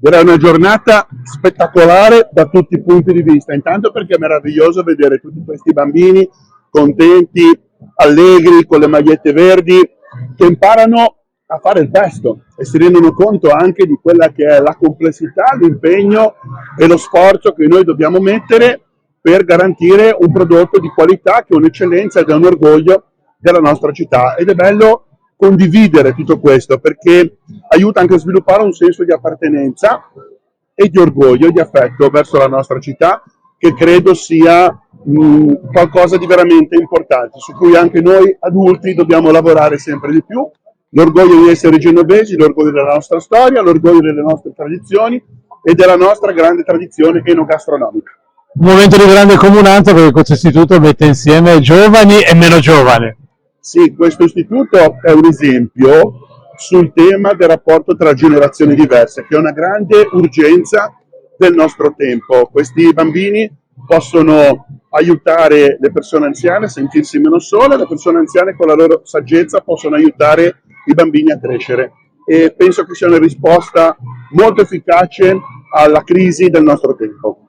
Direi una giornata spettacolare da tutti i punti di vista. Intanto perché è meraviglioso vedere tutti questi bambini contenti, allegri, con le magliette verdi, che imparano a fare il testo e si rendono conto anche di quella che è la complessità, l'impegno e lo sforzo che noi dobbiamo mettere per garantire un prodotto di qualità che è un'eccellenza ed è un orgoglio della nostra città. Ed è bello condividere tutto questo perché aiuta anche a sviluppare un senso di appartenenza e di orgoglio e di affetto verso la nostra città, che credo sia qualcosa di veramente importante, su cui anche noi adulti dobbiamo lavorare sempre di più. L'orgoglio di essere genovesi, l'orgoglio della nostra storia, l'orgoglio delle nostre tradizioni e della nostra grande tradizione enogastronomica. Un momento di grande comunanza perché questo istituto mette insieme giovani e meno giovani. Sì, questo istituto è un esempio sul tema del rapporto tra generazioni diverse, che è una grande urgenza del nostro tempo. Questi bambini possono aiutare le persone anziane a sentirsi meno sole, le persone anziane con la loro saggezza possono aiutare i bambini a crescere e penso che sia una risposta molto efficace alla crisi del nostro tempo.